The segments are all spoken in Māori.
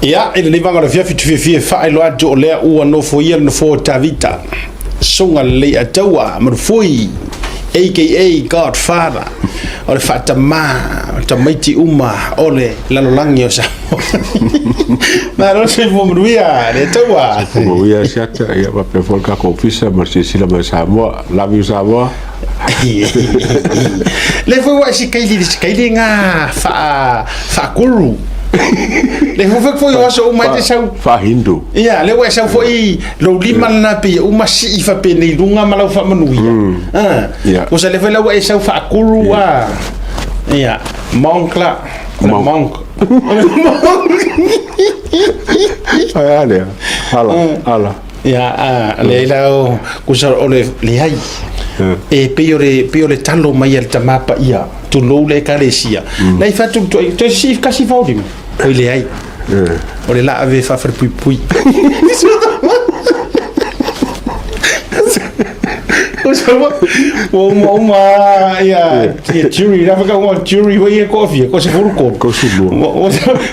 Ya, ele ni vanga fia fitu fa ilo ato le u no foia no fo tavita. Songa Leiataua marfoi aka Godfather. Ole fatama tamaiti uma ole lalolangi o sa. Na no se mo mruia Leiataua. Mo ia Asiata ia pa pe folka ko ofisa marsi sila ma Samoa, love you Samoa. Le foi wa sikaili nga fa kuru. Le foi o mai te sau fa hindu. Ia, le wa sau foi lo lima na pe uma si fa pe nei lunga malau fa manuia. O sa le foi la wa sau fa kuru wa. Ia, monkla, monk. Ai ala. Ia, le la ko sa ole le ai. E piore talo mai al tamapa ia tu lo le kalesia nei fatu to si kasi faudi o le ai o le la ave fa fer pui o ma ia jury la fa o jury o ia coffee ko se furu ko sulo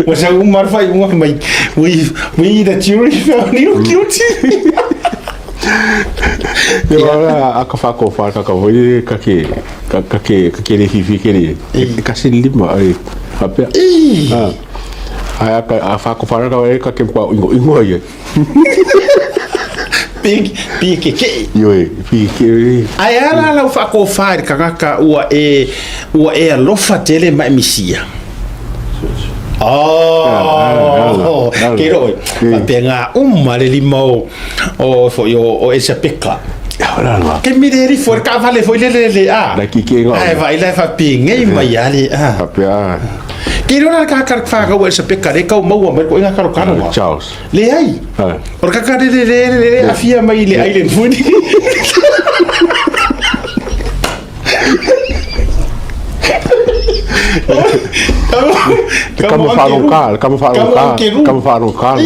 o sa un mar fai un mai we the jury fa ni cute. Yo aka fa ko fa ka voi ka le fifi ke le ka se lima ai apa ai aka fa ko fa ka ke pa ingo ye big ke yo ke ai ala fa ko fa ka ua e alofa tele mai misia. Kero penga le limau o o esa peka. Ke mireri for ka vale foi le la ki ke ai vai la fa pinga mai ali Kero na ka fa ka o esa peka le ka mau mai ko inga ka Charles le ai por ka le afia mai le island food. Kamu fa no kal.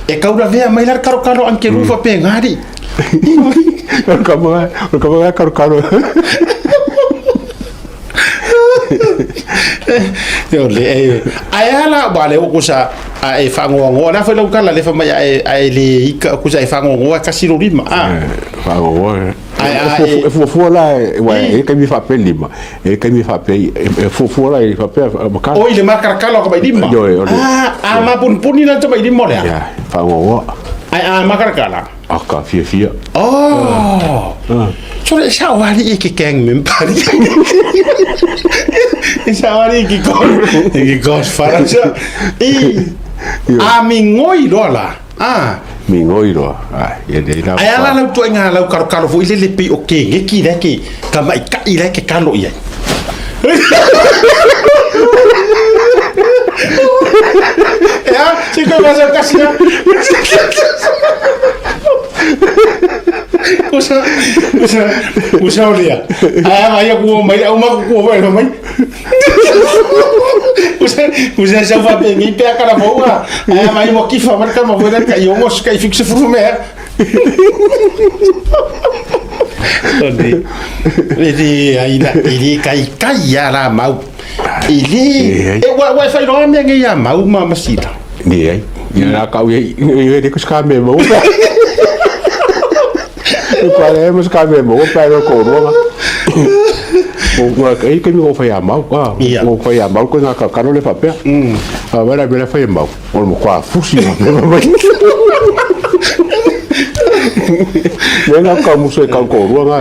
E kaura vea mai lar karo anke rufa pe ngari. Kamu karo. Yo le ayala bale o kusa ai fango na foi lo kala le fa mai ai le kusa ai fango ka siro lima fango e fu la e che mi fa per lima e che mi fa per fu la e fa per o ile marca calo ko lima ma pun na to mai lima le fango ai marca cala aka fia Sore shawari ke keng mem pari. Shawari ki Godfather. Amingoi dola. Mingoi do. Ya de la. Ai ala tu nga la karo foi le pi okay ngeki le ke kama ka ile ke kalo ia. Ya, chico vas a casa. Usa dia. Ai aku mai au mak ku vai mai. Usa já vai bem e pega cara boa. Ai mai mo kifa marca mo vai dar eu mos kai fixe frume. Ele aí kai ya la mau. Ele wa fai no me ngia mau ma sita. Ni ai. Ya ka we de ko ska me mo. Qual ka me mo pa ro ko ro. O que me foi a mal, o foi a mal com a caro le papel. Agora me foi mal. O mo qua fusi. Nga ka muso ka ko ro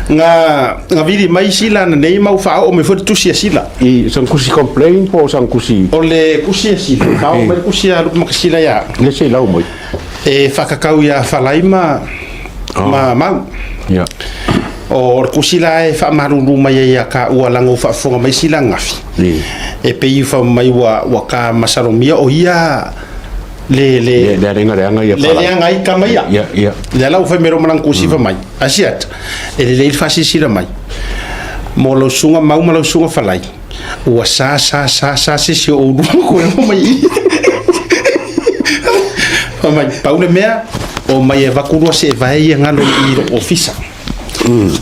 nga vidi mai sila na nei mau fa o me foi tu sila. I san kusi complain po san kusi. O le kusi sila. Fa o me kusi a lu sila ya. Le sei la o mo. E fa kakau ya falai ma mau. Ya. O kusila e fa maruru mai ya ka ua lango fa fonga mai sila ngafi. E pe fa mai wa ka masaromia o ia le renga ia le renga i ka mai ya. Ya. Le la fa mero malang kusi fa mai. Asiata. E le fa sila mai. Mo lo sunga mau lo sunga falai. Ua sa si o du ko mai. O mai paule mea o mai e vakurua se vai ngalo i lo ofisa.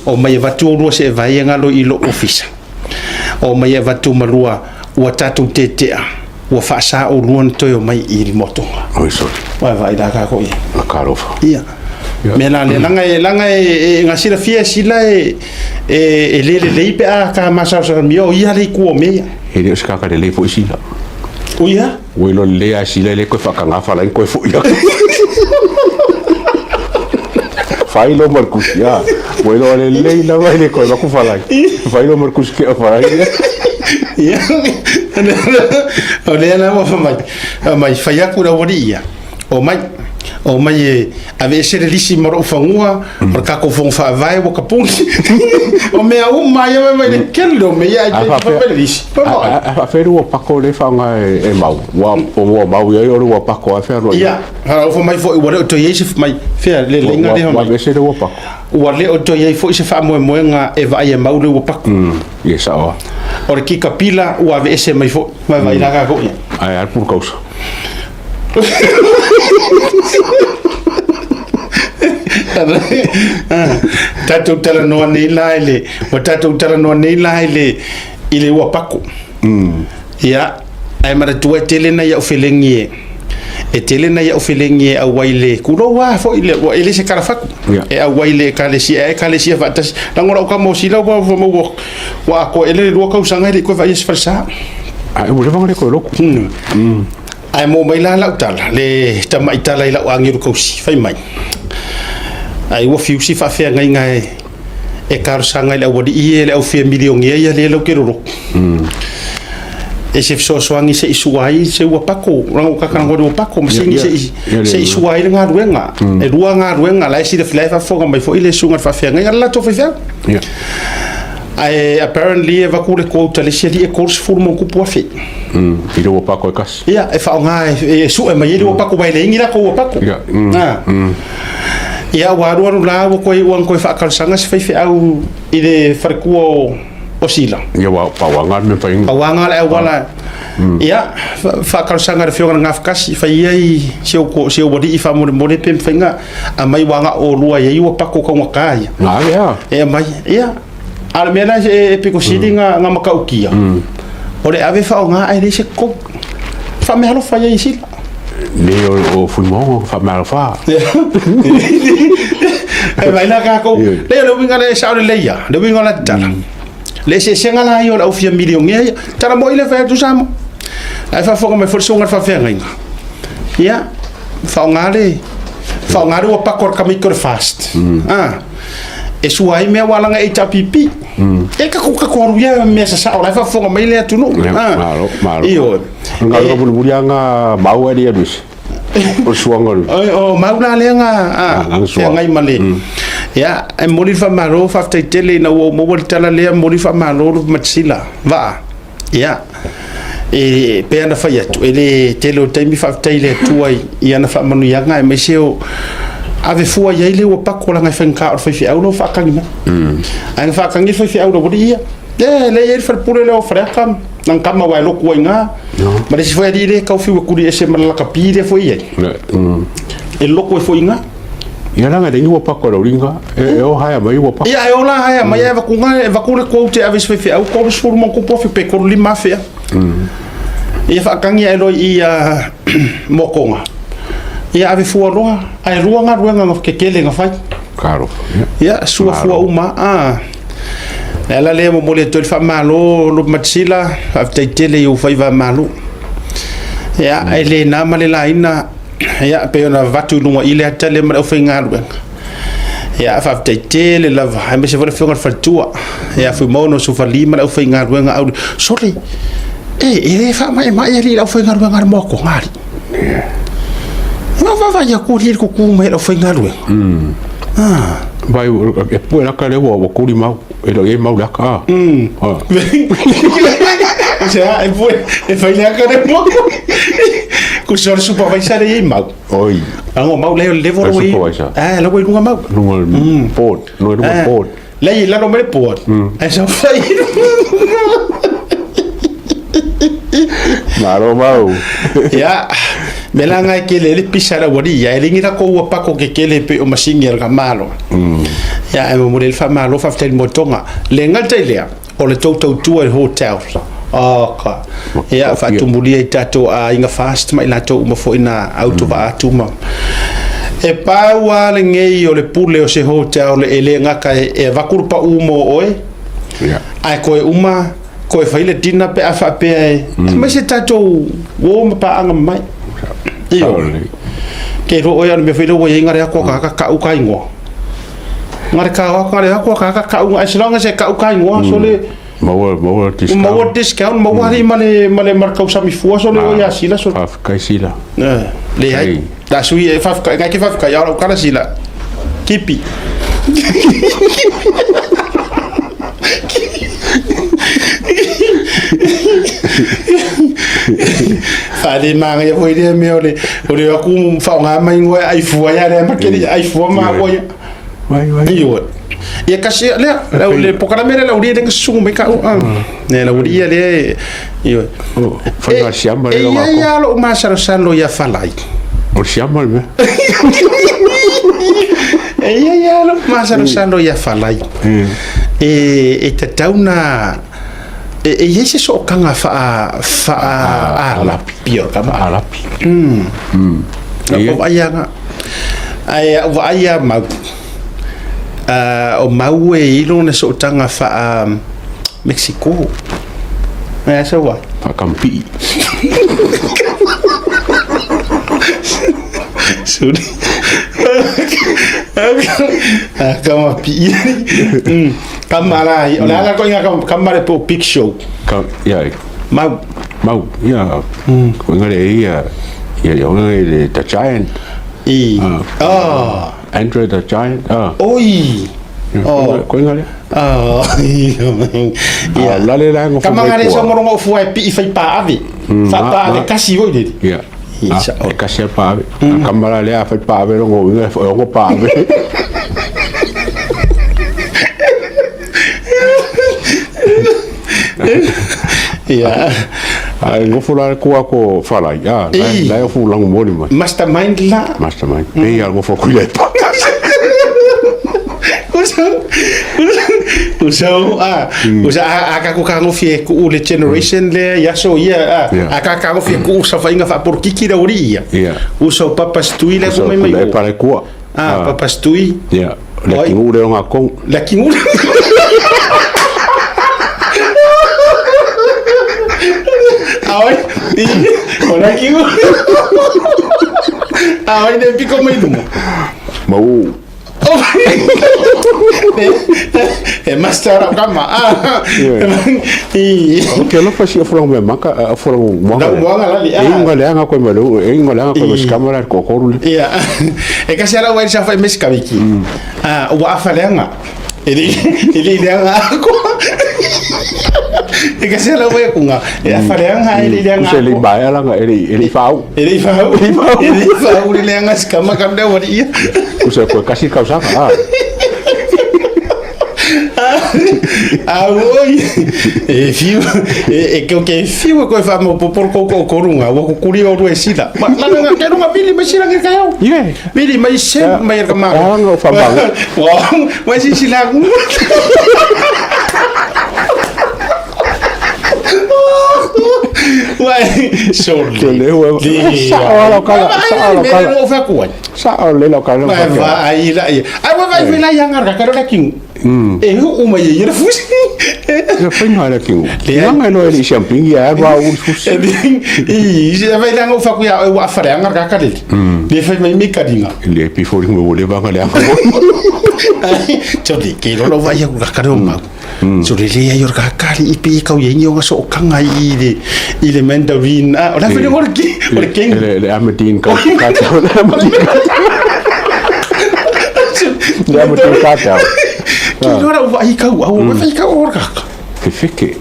O mai e vaturua se vai ngalo i lo ofisa. O mai e vatu marua ua tatu tetea. ua whaasa o luan toi o mai I motonga. Oi, sorry. Vai la ka ko ia. La karofa. Ia. Me la le langa ngasira fia sila le pe a ka masa sa mio ia le ku o me. Ele o ska ka le fo sila. O ia? O lo le a sila le ko fa ka ngafa la ko fo ia. Failo Marcus ya. Bueno, le la vai le ko va ku fa la. Failo Marcus ke fa ia. Ia. O le na mo fa mai fa ya ku ra ia. O mai ave sere lisi maro fangua por ka ko fong fa vai wo kapungi o me a mai mai le kelo me ya fa lisi a feru o pako le fanga e mau wa mau ia o pako a feru ia ha o mai fo o to yesi mai fe le linga de wa be sere o pako o le o to ye fo se fa mo nga e vai e mau le o pako yes a o ki kapila o ave ese mai fo vai la ga ko ia ai ar por causa Tatou tala noa nei la ele o tatou tala noa nei la ele ile ua pako ia ai mara tua tele na ia ofelengi e tele na ia ofelengi e au waile kulo wa fo ile se karafaku e au waile kalesia fatas langora o kamo sila wa wa ko ele lo ka usanga ile ko va is farsa ai mo le vanga le ko lo ai mo mai la tala le tamai tala ila wangiru kausi fai mai ai wo fiusi fa fe ngai ngai e kar sanga le wodi ie le au fe milion ia le lo kero e se so soangi se isuai se wa pako rango ka kan ngode pako masingi se isuai le ngaruenga e rua ngaruenga la si de flefa fo mai fo ile sunga fa fe ngai la to fe ai apparently e va kule ko tale se li e course for mon ku pofe ile wo pako kas ia e fa ngai e su e mai ile wo pako vai le ngira ko wo pako ia waru la wo ko fa kalsanga se fe au ile farkuo osila ia wa pawanga me fa pawanga le wala ia fa kalsanga fe nga fkasi fa ia se o bodi fa mo pem fenga a mai wanga o lua ia wo pako ko ngakai ia e mai ia al mena e piko sidinga nga makaukia ore ave fa nga ai se ko fa me halo fa ia sila le o fulmo fa malfa e vai la ka ko le lo winga le sa le ya le winga la tala le se senga la yo la ofia milion ya tara mo ile fa tu samo ai fa fo me forso nga fa fenga ya fa nga o pakor ka mikor fast e suai me wala nga eta pipi e ka ko ruia me sa ola fa fo me le tu no malo io nga ko bulburia nga mau ali adus o suanga o mau na le nga ngai male ya e mori fa maro fa tele na wo mo tala le mori fa maro matsila va ya e pe na fa yetu ele tele temi fa tele tuai ia na fa manu yanga e me seo ave fua ia ile o pako la ngai fenka o fi au no fa kangina ai fa kangi fi au do dia le ia fa pure le o freka nang kama wa lo ko nga ma se foi dire ka fi ku di ese mala kapire foi ia e lo ko foi nga ia nga de o pako ro ringa e o haya mai o pako ia e o la haya mai va ku nga va ku le ko te ave fi au ko sur mon ko po fi pe ko li mafia ia fa kangi e lo ia mokonga ia ave fua roa ai ruanga ke kele nga fai claro ia sua fua uma ela le mo le tol fa malo lo matsila after tele yo fai va malo ia ele na male la ina ia pe ona vatu lunga ile tele ma o fenga ruanga ia fa after tele la va me se vole fenga fatua ia fu mono su fa lima o fenga ruanga au sorry ele fa mai ele o fenga ruanga mo ko ngari va ya kuri ko kuma era foi ngaru vai e poi la kale wo kuri mau e lo e mau la ka já e foi e foi la kale mo ko sor supervisor e mau oi ango mau le voro e la voi lunga mau lunga pod no lunga pod lei la no me pod esa foi Maro mau. Ya, melanga ke le pisara wodi ya elingira ko wa pako ke kele pe o masinga ga malo. Ya e mo le fa malo fa tel motonga. Le ngata ile o le toto tu hotel. ka ia fa tumulia tato a inga fast mai la to mo fo ina auto va atuma e paua le ngei o le pule o se hotel le ele ngaka e vakurpa umo oe ai koe uma koe faile dina pe afa pe mai se tato wo ma pa anga mai io ke ro oia me faile wo inga re ko ka u kai ngo ngare ka u ai silonga se ka u kai ngo so le mau discount mau hari male marca usami fu so le oia sila so kai sila le ai da sui e fa kai ke fa kai ora kala sila kipi fale manga ya foi de me ole aku fa nga mai ngoi ai fu ya le ma ke ai fu ma oia vai io ia kasi le pokala mele la uria dengan sungu me ka ne la uria le io fa la siamba le ma ya lo ma salo ya falai o siamba me ya lo ma salo ya falai e tatauna yese so kanga fa ala pior kama ala o ayanga aya ma o maue ilo na so tanga fa Mexico ya so wa fa campi suri kama pi kamera ona ko inga kamera po pic show ya mau ya ko ngale ya le the giant Android the giant oi ko ngale ya la le la ngo kama ngale so mo ngo fu ai pi fai pa ave fa pa ave kasi wo de ya kasi pa ave kamera le fa pa ave ngo pa ave ya ai ngo fula ko fala ya la yo fula ngo moni ma mastermind e algo fo kuile pa usa aka ko kango fie ku le generation le ya so ia aka kango fie ku sa fa inga fa por kiki da uria usa papa stui le ko mai le para ko papa stui ya le kingu le nga ko la kingu Ahora, ahora aquí. Ahora de pico muy duro. Mau. Master kama. Okay, lo fasi from me maka from mo. Da mo nga ali. Ngale nga ko melo, ngale nga ko mes camera ko ko. Yeah. E kasi ala wa sa fa mes kabiki. Wa afalenga. Ele nga ko. E kasi ala wa kunga. E afalenga ele nga. Se li baya la nga ele fau. Ele fau ele nga skama kam da wori. Usa ko kasi ka sa ka. Oi. E fiu que fiu ko fa mo por ko korunga wo ko kuri o ruesida. Ma nga quero uma bili masira que caiu. Bili mas sempre mai ka ma. Nga fa ba. Mas sila. Uai, sorle. Sa le lo kala. Vai lá. Vai ver lá yang arga karo laking. Uma ye fusi. Ya foi no ala kingu. Yang no ele champing ya ba un fusi. Já vai lá no facu ya o afare yang arga kale. Ele foi mai mikadinga. Ele pi foi mo le ba ngale. Jadi kilo lo vai ya karo ma. So le ya yor kakali ipi kau ye nyo so kanga ile mandarin. Ora foi no orki. Le ametin ka le ametin ka. Agora vai kau orka. Que fique.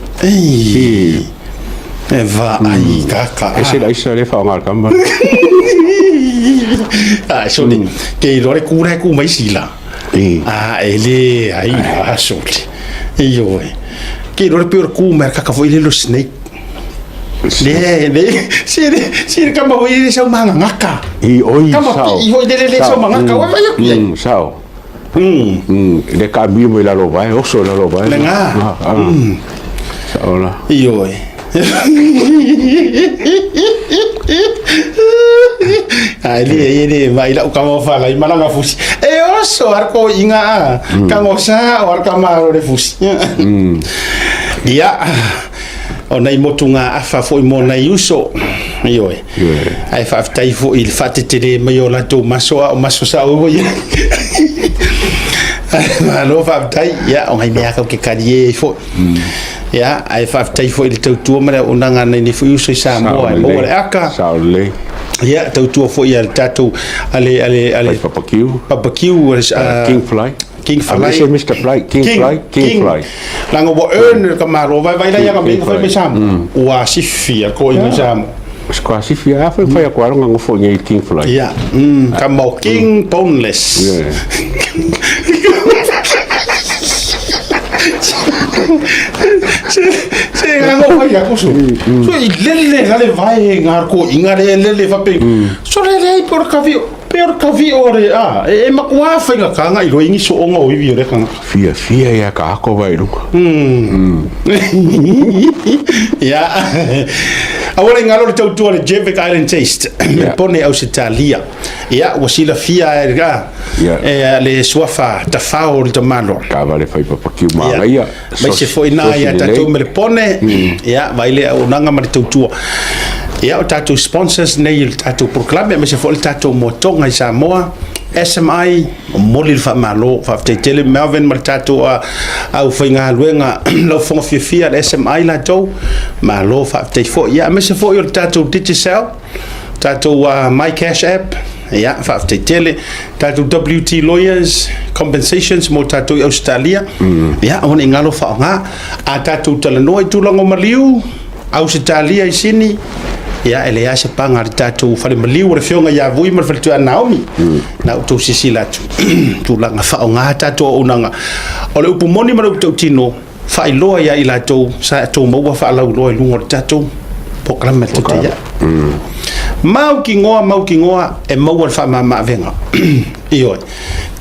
Vai kaka. Ese la isa le fa ngal kamba. So ni ke lo re kura ku mai sila. Ele ai asuli. Io che lo per come kaka foi le lo snake. Le si kamba foi le sa manga ngaka. Oi sao. Oi le sa manga ngaka wa ya. Sao. Le cambio me la lo vai, oso la lo vai. Venga. Sao la. Io Ini mai lau kamo fala i malanga fusi e oso arko inga kango sa or kamaro de fusi ia ona i motunga afa foi mona iuso ioe ai fa tai fo il fatete mai o lato maso sa o ia malo fa tai ia o ngai mea ka ke karie fo ia ai fa tai fo il tautua mara unanga nei fo iuso sa mo ai mo aka Faalelei ya tautua fo ia tatou ale barbecue King Fly. Mr. Fly, King Fly. Lango bo earn kamaro vai la ya kambi ko me sam. Wa sifia ko ina sam. Squash sifia fa fa ko anga ngo fo ngai King Fly. Ya. Kamo King boneless. Se lango fa ya ko so. So lele ngale vai ngar ko ingare lele fa pe. So lele por kavio Pero kavi ore e makua fainga kanga i roingi so onga o iwi ore kanga fia ya ka ako vai ru ya awore ngalo tau tu le Jevik Island Taste me pone Asiata ya wasila fia e le suafa tafao le malo ka vale fai papakiu ma ia mai se foi na ya tatu me pone ya vai le onanga ma tau tu ia o tatou sponsors nei il tatou proclame me se fo il tatou motonga i Samoa SMI moli fa malo fa tele Melvin mar tatou au fainga luenga lo fonga fia SMI la tau malo fa te fo ia me se fo il tatou digital tatou my cash app ia fa tele tatou WT lawyers compensations mo tatou Australia ia on ingalo fa nga a tatou talanoi tulango maliu Australia i sini ya ele ya se panga tatou fale maliu re fionga ya vui mar fale tu Naomi na tu sisila tu langa fa nga tatou unanga ole upu moni mar tu tino fa iloa ya ila tu sa tu mo fa la lo lungo tatou proclame tu ya mau ki ngoa e mau fa ma venga io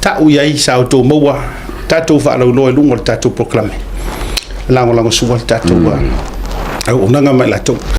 ta u ya sa tu mo tatou fa la lo lungo tatou proclame lango suwa tatou au unanga mai la tu